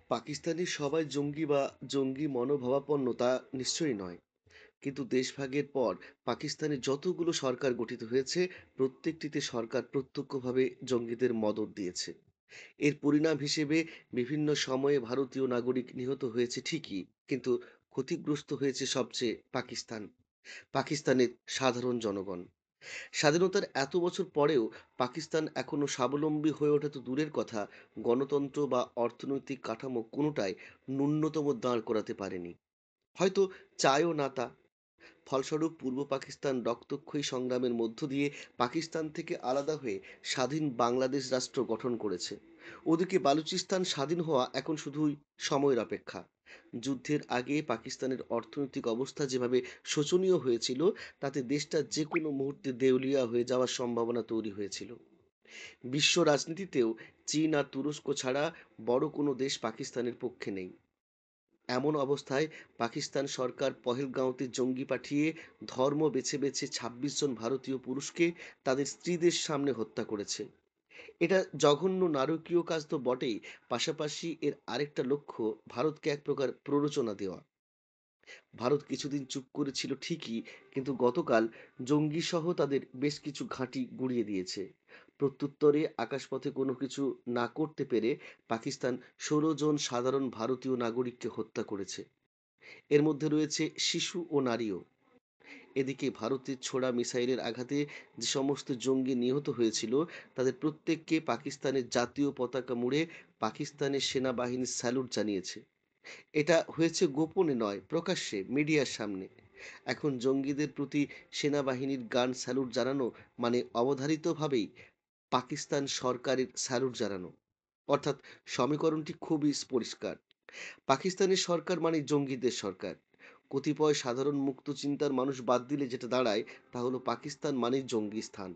পাকিস্তানের সবাই জঙ্গি বা জঙ্গি মনোভাবাপন্ন তা নিশ্চয়ই নয়। কিন্তু দেশভাগের পর পাকিস্তানে যতগুলো সরকার গঠিত হয়েছে, প্রত্যেকটিতে সরকার প্রত্যক্ষভাবে জঙ্গিদের মদদ দিয়েছে। এর পরিণাম হিসেবে বিভিন্ন সময়ে ভারতীয় নাগরিক নিহত হয়েছে ঠিকই, কিন্তু ক্ষতিগ্রস্ত হয়েছে সবচেয়ে পাকিস্তানের সাধারণ জনগণ। স্বাধীনতার এত বছর পরেও পাকিস্তান এখনো স্বাবলম্বী হয়ে ওঠা তো দূরের কথা, গণতন্ত্র বা অর্থনৈতিক কাঠামো কোনোটাই ন্যূনতম দাঁড় করাতে পারেনি। হয়তো চায়ও না তা। ফলস্বরূপ পূর্ব পাকিস্তান রক্তক্ষয়ী সংগ্রামের মধ্য দিয়ে পাকিস্তান থেকে আলাদা হয়ে স্বাধীন বাংলাদেশ রাষ্ট্র গঠন করেছে। ওদিকে বালুচিস্তান স্বাধীন হওয়া এখন শুধুই সময়ের অপেক্ষা। যুদ্ধের আগে পাকিস্তানের অর্থনৈতিক অবস্থা যেভাবে শোচনীয় হয়েছিল, তাতে দেশটা যে কোনো মুহূর্তে দেউলিয়া হয়ে যাওয়ার সম্ভাবনা তৈরি হয়েছিল। বিশ্ব রাজনীতিতেও চীন আর তুরস্ক ছাড়া বড় কোনো দেশ পাকিস্তানের পক্ষে নেই। এমন অবস্থায় পাকিস্তান সরকার পহেলগাঁওতে জঙ্গি পাঠিয়ে ধর্ম বেছে বেছে ২৬ জন ভারতীয় পুরুষকে তাদের স্ত্রীদের সামনে হত্যা করেছে। এটা জঘন্য নারকীয় কাজ তো বটেই, পাশাপাশি এর আরেকটা লক্ষ্য ভারতকে এক প্রকার প্ররোচনা দেওয়া। ভারত কিছুদিন চুপ করেছিল ঠিকই, কিন্তু গতকাল জঙ্গিসহ তাদের বেশ কিছু ঘাঁটি গুঁড়িয়ে দিয়েছে। প্রত্যুত্তরে আকাশপথে কোনো কিছু না করতে পেরে পাকিস্তান ১৬ জন সাধারণ ভারতীয় নাগরিককে হত্যা করেছে। এর মধ্যে রয়েছে শিশু ও নারীও। এদিকে ভারতের ছোড়া মিসাইলের আঘাতে যে সমস্ত জঙ্গি নিহত হয়েছিল, তাদের প্রত্যেককে পাকিস্তানের জাতীয় পতাকা মুড়ে পাকিস্তানের সেনাবাহিনী স্যালুট জানিয়েছে। এটা হয়েছে গোপনে নয়, প্রকাশ্যে মিডিয়ার সামনে। এখন জঙ্গিদের প্রতি সেনাবাহিনীর গান স্যালুট জানানো মানে অবধারিতভাবেই পাকিস্তান সরকারের স্যালুট জানানো। অর্থাৎ সমীকরণটি খুবই পরিষ্কার। পাকিস্তানের সরকার মানে জঙ্গিদের সরকার। কতিপয় সাধারণ মুক্ত চিন্তার মানুষ বাদ দিলে যেটা দাঁড়ায়, তা হলো পাকিস্তান মানেই জঙ্গি স্থান।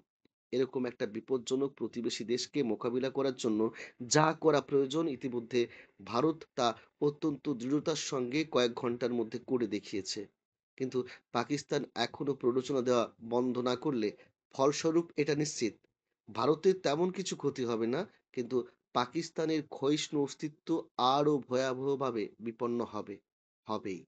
এরকম একটা বিপজ্জনক প্রতিবেশী দেশকে মোকাবিলা করার জন্য যা করা প্রয়োজন ইতিমধ্যে ভারত তা অত্যন্ত দৃঢ়তার সঙ্গে কয়েক ঘন্টার মধ্যে করে দেখিয়েছে। কিন্তু পাকিস্তান এখনো প্ররোচনা দেওয়া বন্ধ না করলে ফলস্বরূপ এটা নিশ্চিত, ভারতের তেমন কিছু ক্ষতি হবে না, কিন্তু পাকিস্তানের ক্ষয়িষ্ণু অস্তিত্ব আরও ভয়াবহভাবে বিপন্ন হবেই।